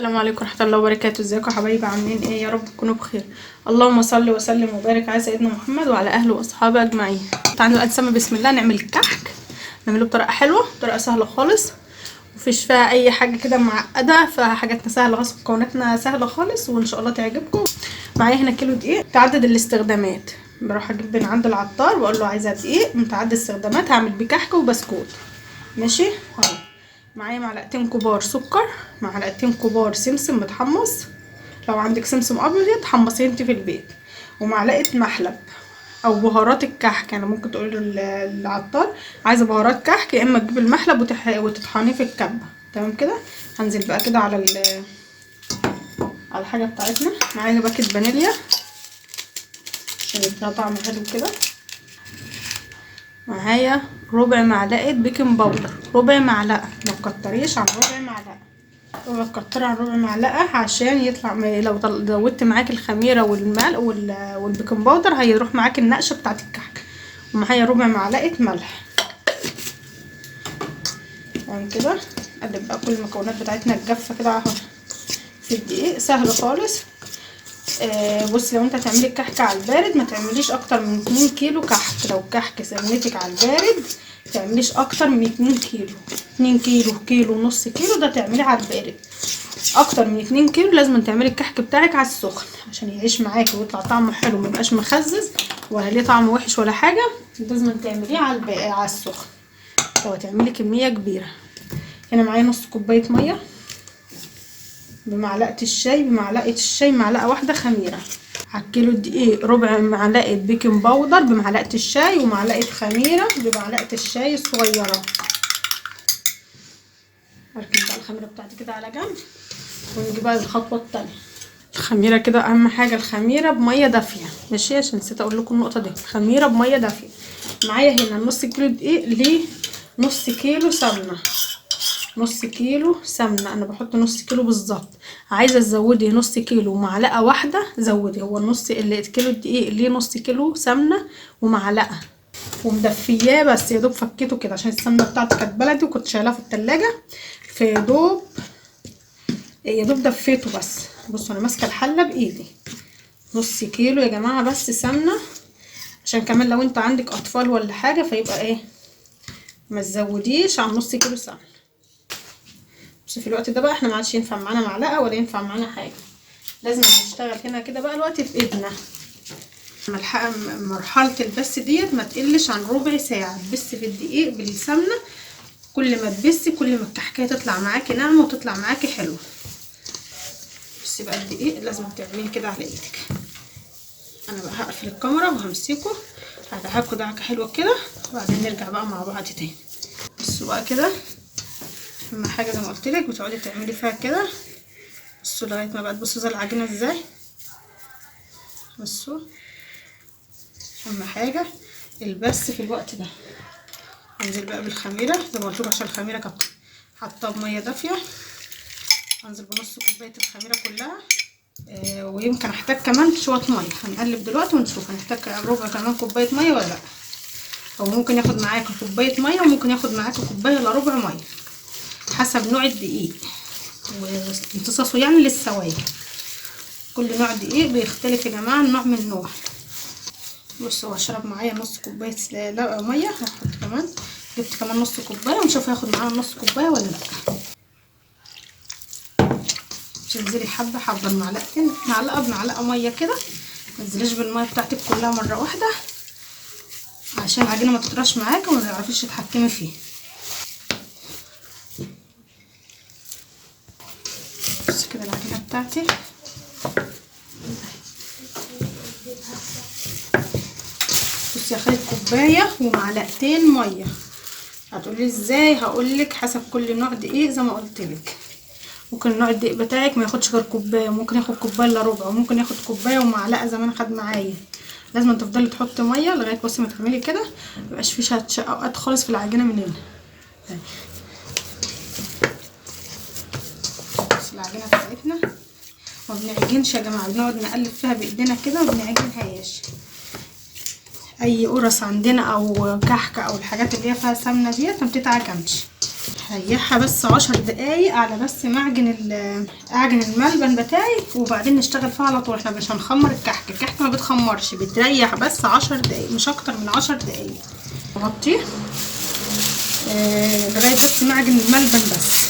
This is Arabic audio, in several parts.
السلام عليكم ورحمه الله وبركاته. ازيكم يا حبايبي؟ عاملين ايه؟ يا رب تكونوا بخير. اللهم صل وسلم وبارك على سيدنا محمد وعلى اهله واصحابه اجمعين. تعالوا نقسم بسم الله نعمل الكحك، نعمله بطريقه حلوه، بطريقه سهله خالص، مفيش فيها اي حاجه كده معقده، فحاجاتنا سهله خالص، مكوناتنا سهله خالص، وان شاء الله تعجبكم. معايا هنا كيلو دقيق. تعدد الاستخدامات، بروح اجيب من عند العطار واقول له عايزه دقيق متعدد استخدامات، هعمل بيه كحك وبسكوت. ماشي اهو. معايا معلقتين كبار سكر، معلقتين كبار سمسم متحمص، لو عندك سمسم ابيض حمصيه انت في البيت، ومعلقه محلب او بهارات الكحك. يعني ممكن تقولي للعطار عايزه بهارات كحك، يا اما تجيب المحلب وتطحنيه في الكبه. تمام كده. هنزل بقى كده على الحاجه بتاعتنا. معايا باكيت فانيليا عشان يديها طعم حلو كده. معايا ربع معلقه بيكنج باودر، ربع معلقه، ما تكتريش عن ربع معلقه، وبكتر عن ربع معلقه عشان يطلع. لو زودت معاك الخميره والملح والبيكنج باودر هيروح معاك النقشه بتاعه الكحك. ومعايا ربع معلقه ملح. تمام كده. اقلب بقى كل المكونات بتاعتنا الجافه كده في الدقيق، سهل خالص. بصي، لو انت هتعملي الكحك على البارد ما تعمليش اكتر من 2 كيلو كحك. لو الكحك سمنتك على البارد تعمليش اكتر من 2 كيلو. 2 كيلو، كيلو ونص كيلو ده تعمليه على البارد. اكتر من 2 كيلو لازم تعملي الكحك بتاعك على السخن عشان يعيش معاكي ويطلع طعمه حلو، ما يبقاش مخزز ولا ليه طعم وحش ولا حاجه. لازم تعمليه على السخن لو هتعملي كميه كبيره. هنا معايا نص كوبايه ميه بمعلقه الشاي، معلقه واحده خميره. على الكيلو دقيق ربع معلقه بيكنج باودر بمعلقه الشاي، ومعلقه خميره بمعلقه الشاي الصغيره. اركن بقى الخميره بتاعتي كده على جنب ونجي بقى الخطوه التانية. الخميره كده اهم حاجه، الخميره بميه دافيه. ماشي، عشان نسيت اقول لكم النقطه دي، الخميره بميه دافيه. معايا هنا نص كيلو دقيق لنص كيلو سمنه. نص كيلو سمنه، انا بحط نص كيلو بالظبط. عايزه تزودي نص كيلو ومعلقه واحده زودي. هو النص اللي كيلو الدقيق ليه نص كيلو سمنه ومعلقه، ومدفياه بس يا دوب فكيته كده عشان السمنه بتاعتي كانت بلدي وكنت شايلاها في التلاجة. في يا دوب دفيته بس. بصوا انا ماسكه الحله بايدي. نص كيلو يا جماعه بس سمنه، عشان كمان لو انت عندك اطفال ولا حاجه فيبقى ايه، ما تزوديش عن نص كيلو سمنه. بس في الوقت ده بقى احنا ما عادش ينفع معانا معلقه ولا ينفع معانا حاجه، لازم نشتغل هنا كده بقى الوقت في ايدنا. مرحله البس ديت ما تقلش عن ربع ساعه. تبس في الدقيق بالسمنه، كل ما تبسي كل ما الكحكايه تطلع معاكي ناعمه وتطلع معاكي حلوه. بصي بقى الدقيق لازم تعمليه كده على ايدك. انا بقى هقفل الكاميرا وهمسكه هدعكه دعكه حلوه كده، وبعدين نرجع بقى مع بعض تاني. بصوا بقى كده، اهم حاجه زي ما قلت لك بتقعدي تعملي فيها كده. بصوا لغايه ما بقى تبصوا زي العجينه ازاي. بصوا، اهم حاجه البس في الوقت ده. انزل بقى بالخميره زي ما قلت لكم، عشان الخميره كانت حاطه بميه دافيه. انزل بنص كوبايه الخميره كلها. ويمكن احتاج كمان شويه ميه، هنقلب دلوقتي ونشوف هنحتاج ربع كمان كوبايه ميه ولا لا. او ممكن ياخد معاكي كوبايه ميه، وممكن ياخد معاكي كوبايه الا ربع ميه حسب نوع الدقيق وامتصاصه يعني للسوائل. كل نوع دقيق بيختلف يا جماعه، النوع من نوع. بصوا هشرب معايا نص كوبايه ميه، هحط كمان، جبت كمان نص كوبايه ونشوف هياخد معانا نص كوبايه ولا لا. تنزلي حبه حبه بمعلقتين، معلقه بمعلقه ميه كده، ما تنزليش بالميه بتاعتك كلها مره واحده عشان العجينه ما تطرش معاكي وما تعرفيش تتحكمي فيه. بصي كده العجينه بتاعتي. بصي اخدت كوبايه ومعلقتين ميه. هتقولي ازاي؟ هقولك حسب كل نوع دقيق زي ما قلتلك. ممكن نوع الدقيق بتاعك ما ياخدش غير كوبايه، ممكن ياخد كوبايه الا ربع، وممكن ياخد كوبايه ومعلقه زي ما انا خد معايا. لازم تفضلي تحطي ميه لغايه بس ما تعملي كده، ميبقاش فيه شقوقات خالص في العجينه من هنا. بس العجينه بتاعتنا ما بنعجنش يا جماعه، بنقعد نقلب فيها بايدينا كده ما بنعجنهاش. اي قرص عندنا او كحكه او الحاجات اللي هي فيها سمنه ديت ما بتتعجنش. هريحها بس 10 دقايق على بس اعجن الملبن بتاعي، وبعدين نشتغل فيها على طول. احنا مش هنخمر الكحك ما بتخمرش، بتريح بس 10 دقايق مش اكتر من 10 دقايق. اغطيه لغايه بس ما اعجن الملبن بس.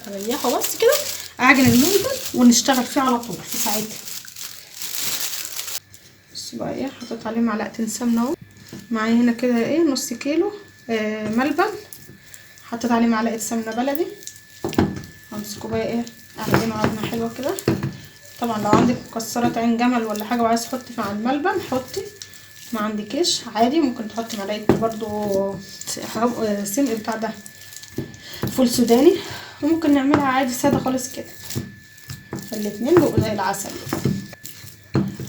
اريحه بس كده، اعجن الملبن ونشتغل فيه على طول في ساعتها. بصوا بقى ايه، حطيت عليه معلقتين سمنه اهو. معايا هنا كده ايه نص كيلو ملبن، حطيت عليه معلقه سمنه بلدي. همسكه بقى ايه اعجنه عجنه حلوه كده. طبعا لو عندك مكسرات عين جمل ولا حاجه وعايز تحطي مع الملبن حطي، ما عندكيش عادي ممكن تحطي معلقه برضو سمق بتاع ده فول سوداني، وممكن نعملها عادي ساده خالص كده. فالاتنين بيبقوا زي العسل.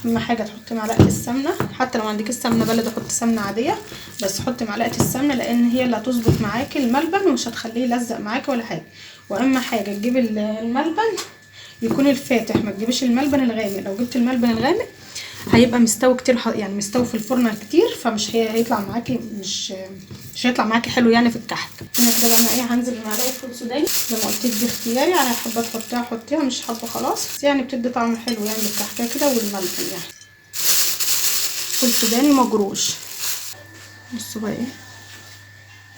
اهم حاجه تحطي معلقه السمنه، حتى لو عندك السمنه بلدي حطي سمنه عاديه، بس حطي معلقه السمنه لان هي اللي هتظبط معاكي الملبن ومش هتخليه يلزق معاكي ولا حاجه. واهم حاجه تجيبي الملبن يكون الفاتح، ما تجيبيش الملبن الغامق. لو جبت الملبن الغامق هيبقى مستوي كتير، يعني مستوي في الفرن كتير، فمش هيطلع معاكي مش هيطلع معاكي حلو يعني في الكحك. هنا كده بقى انا ايه هنزل بمعلقه فول سوداني زي ما قلت لك، دي اختياري يعني، حابه تحطيها حطيها، مش حابه خلاص، يعني بتدي طعم حلو يعني الكحكه كده والملبن يعني. فول سوداني مجروش. بصوا بقى ايه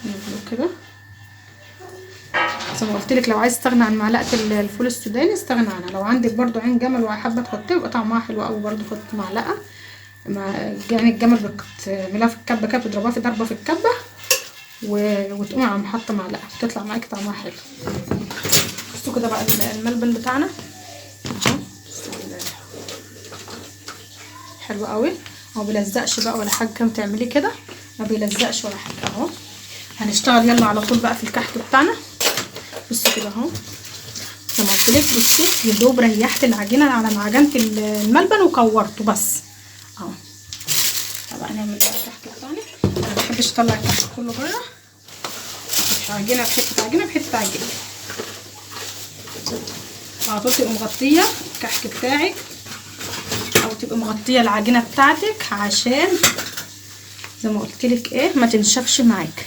نعمله كده زي ما قلت لك. لو عايز تستغنى عن معلقه الفول السوداني استغنى عنها. لو عندك برضو عين جمل وحابه تحطيها يبقى طعمها حلو قوي برضو، حط معلقه. عين الجمل بتعمليها في الكبه كده، بتضربها في ضربه في الكبه وتقومي عم حاطه معلقه، بتطلع معاكي طعمها حلو. بصوا كده بقى الملبن بتاعنا اهو حلو قوي، ما بيلزقش بقى ولا حاجه. كم تعملي كده ما بيلزقش ولا حاجه اهو. هنشتغل يلا على طول بقى في الكحك بتاعنا. بصوا كده اهو زي ما قلت لك. بصي يا دوب ريحت العجينه على ما عجنت الملبن وكورته بس اهو. طبعا نعمل بقى الكحك بتاعنا. انا ما بحبش اطلع الكحك كله بره، مش عجينه بحته عجينه بحته عجينه. على طول تبقى مغطيه الكحك بتاعك او تبقى مغطيه العجينه بتاعتك عشان زي ما قلت لك ايه ما تنشفش معاك.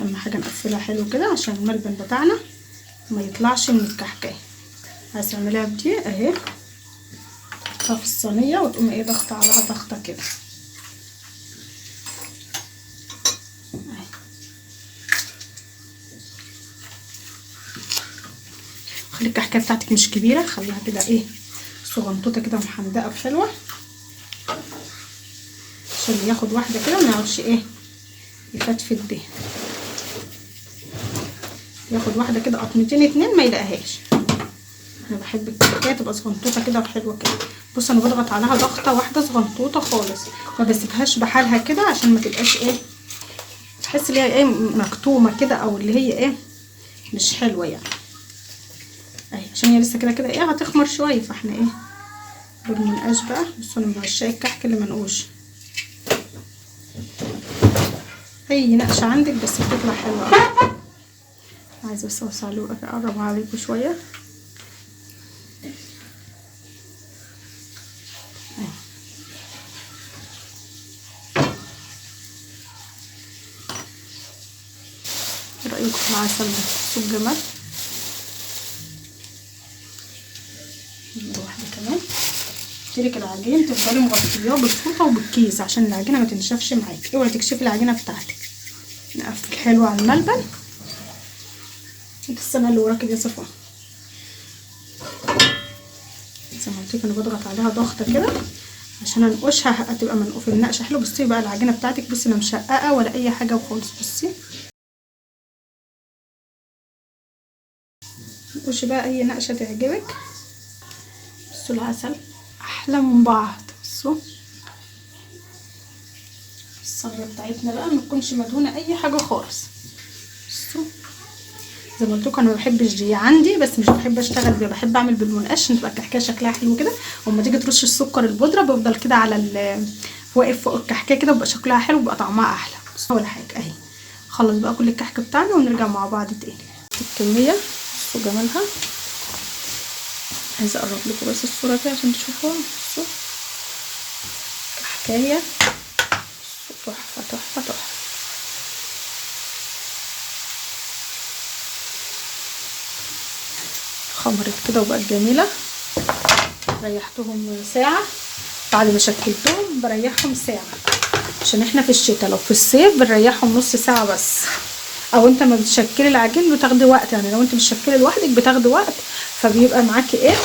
اهم حاجه نقفلها حلو كده عشان الملبن بتاعنا ما يطلعش من الكحكه. عايزه تعمليها بدي اهي، تحطها في الصينيه وتقومي ايه ضغطه عليها ضغطه كده اهي. خلي الكحكه بتاعتك مش كبيره، خليها كده ايه صغنطوطه كده محندقه وحلوه، عشان ياخد واحده كده ما يقعدش ايه يفتفت بيها. ياخد واحده كده قطمتين اتنين ما يلاقيهاش. انا بحب الكحكه تبقى صغنطوطه كده وحلوه كده. بص انا بضغط عليها ضغطه واحده صغنطوطه خالص، ما بسيبهاش بحالها كده عشان ما تبقاش ايه تحس ان هي ايه مكتومه كده او اللي هي ايه مش حلوه يعني اهي، عشان هي لسه كده كده ايه هتخمر شويه. فاحنا ايه بالمنقاش بقى. بصوا انا من عشاق الكحك اللي منقوش، اي نقشه عندك بس بتطلع حلوه قوي. عايزه بس اوسع اقرب عليكم شويه ايه رايكم في العسل ده؟ بصوا الجمال. واحده كمان. تشيلك العجين تفضلي مغطياه بالفوطه وبالكيس عشان العجينه ما تنشفش معاكي. اوعي تكشفي العجينه بتاعتك. نقفل حلو على الملبن. السنه اللي وراكي دي صفا زي ما قلت لك انا بضغط عليها ضغطه كده عشان انقشها هتبقى منقوف النقشه حلو. بصي بقى العجينه بتاعتك بصي لا مشققه ولا اي حاجه خالص. بصي انقشي بقى اي نقشه تعجبك. بصوا العسل احلى من بعض. بصوا الصلصه بتاعتنا بقى ما تكونش مدهونه اي حاجه خالص. بصوا زي ما قلت لكم انا ما بحبش دي عندي، بس مش بحب اشتغل بيها، بحب اعمل بالمنقاش عشان تبقى الكحكه شكلها حلو كده. واما تيجي ترش السكر البودره بيفضل كده على واقف فوق الكحكه كده وبقى شكلها حلو وبقى طعمها احلى. بصوا ولا حاجه اهي. خلص بقى كل الكحك بتاعنا ونرجع مع بعض تاني. الكميه. بصوا جمالها، عايزه اقرب لكم بس الصوره كده عشان تشوفوها. بصوا حكايه، تحفه تحفه تحفه. خمرت كده وبقت جميله. ريحتهم ساعه، بعد ما شكلتهم بريحهم ساعه، عشان احنا في الشتاء. لو في الصيف بنريحهم نص ساعه بس. او انت ما بتشكلي العجين بتاخدي وقت، يعني لو انت بتشكلي لوحدك بتاخدي وقت، فبيبقى معاكي ايه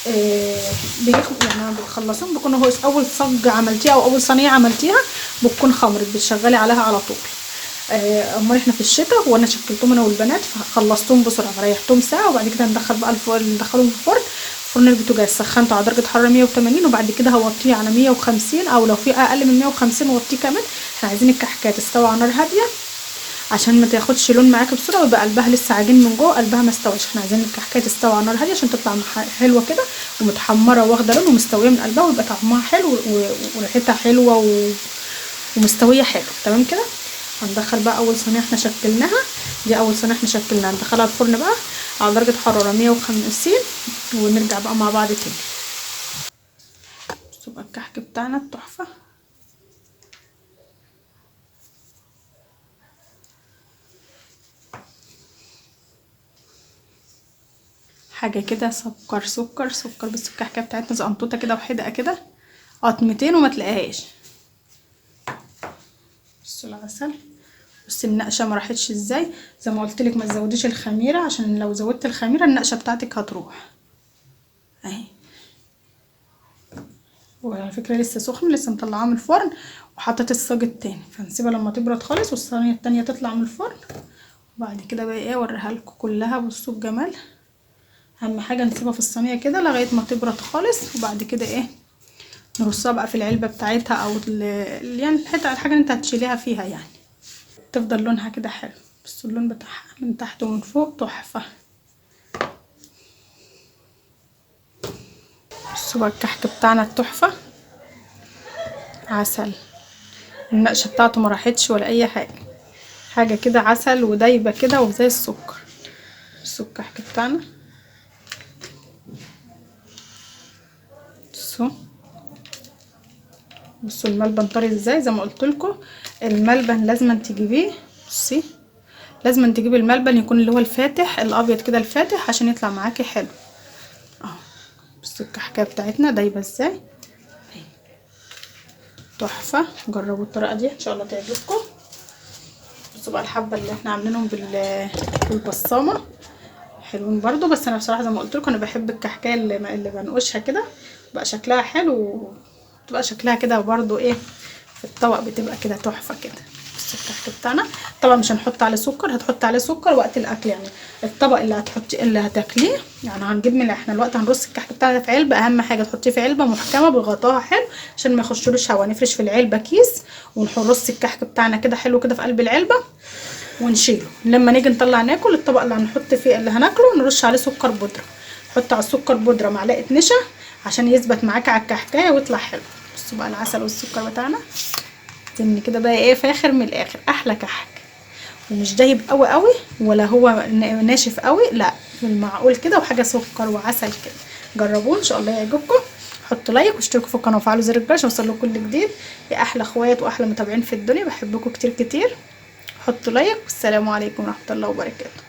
يعني لما بتخلصوهم بيكون هو اول صج عملتيها او اول صينيه عملتيها بتكون خمرت، بتشغلي عليها على طول. امال احنا في الشتاء وانا شكلتهم انا والبنات فخلصتهم بسرعه، ريحتهم ساعه، وبعد كده ندخل بقى ندخلهم في الفرن. فرن البوتاجاز سخنته على درجه حراره 180، وبعد كده هوطيه على 150، او لو في اقل من 150 وطيه كمان. احنا عايزين الكحكات تستوي على نار هاديه عشان ما تاخدش لون معاكي بسرعه ويبقى قلبها لسه عجين من جوه، قلبها ما استويش. احنا عايزين الكحكه تستوي على نار هاديه عشان تطلع حلوه كده ومتحمره واخده لون ومستويه من قلبها، ويبقى طعمها حلو وريحتها حلوه ومستويه حلو. تمام كده. هندخل بقى اول صينيه احنا شكلناها، دي اول صينيه احنا شكلناها، ندخلها الفرن بقى على درجه حراره 150، ونرجع بقى مع بعض تاني. بصوا بقى الكحك بتاعنا التحفه. حاجه كده سكر سكر سكر. بس الكحكه بتاعتنا زقنطوطه كده وحدقه كده، قطمتين وما تلاقيهاش. بصوا العسل، بصي النقشه ما راحتش ازاي. زي ما قلت لك ما تزوديش الخميره، عشان لو زودت الخميره النقشه بتاعتك هتروح اهي. وعلى فكره لسه سخن، لسه مطلعاه من الفرن وحطيت الصاج التاني، فنسيبها لما تبرد خالص والصينيه التانيه تطلع من الفرن. وبعد كده بقى ايه اوريها لكم كلها. بصوا الجمال. اهم حاجه نسيبها في الصينيه كده لغايه ما تبرد خالص، وبعد كده ايه نرصها بقى في العلبه بتاعتها، او يعني الحته الحاجه اللي انت هتشيليها فيها يعني، تفضل لونها كده حلو. بصوا اللون بتاعها من تحت ومن فوق تحفه. بصوا بقى الكحك بتاعنا التحفه، عسل. النقشه بتاعته ما راحتش ولا اي حاجه، حاجه كده عسل ودايبه كده وزي السكر. بصوا الكحك بتاعنا، بصوا الملبن طري ازاي. زي ما قلت لكم الملبن لازم تجيبيه. بصي لازم تجيبي الملبن يكون اللي هو الفاتح الابيض كده الفاتح عشان يطلع معاكي حلو اهو. بصوا الكحكه بتاعتنا دايبه ازاي تحفه. جربوا الطريقه دي ان شاء الله تعجبكم. بصوا بقى الحبه اللي احنا عاملينهم بالبصامه حلوين برضو، بس انا بصراحه زي ما قلت لكم انا بحب الكحكه اللي بنقشها كده بقى شكلها حلو، بتبقى شكلها كده برضو ايه في الطبق بتبقى كده تحفه كده. بصوا الكحك بتاعنا طبعا مش هنحط عليه سكر، هتحط عليه سكر وقت الاكل. يعني الطبق اللي هتاكليه يعني هنجيب من احنا الوقت هنرص الكحك بتاعنا في علبه. اهم حاجه تحطيه في علبه محكمه بغطاها حلو عشان ما يخشلوش هوا. نفرش في العلبه كيس ونرص الكحك بتاعنا كده حلو كده في قلب العلبه ونشيله. لما نيجي نطلع ناكل الطبق اللي هنحط فيه اللي هناكله نرش عليه سكر بودره. نحط على السكر بودره معلقه نشا عشان يثبت معاكي على الكحكايه ويطلع حلو. بصوا بقى العسل والسكر بتاعنا سن كده بقى ايه فاخر من الاخر، احلى كحك. ومش دايب قوي قوي ولا هو ناشف قوي، لا في المعقول كده، وحاجه سكر وعسل كده. جربوه ان شاء الله يعجبكم. حطوا لايك واشتركوا في القناه وفعلوا زر الجرس عشان يوصلكم كل جديد. يا احلى اخوات واحلى متابعين في الدنيا، بحبكم كتير كتير. حطوا لايك والسلام عليكم ورحمه الله وبركاته.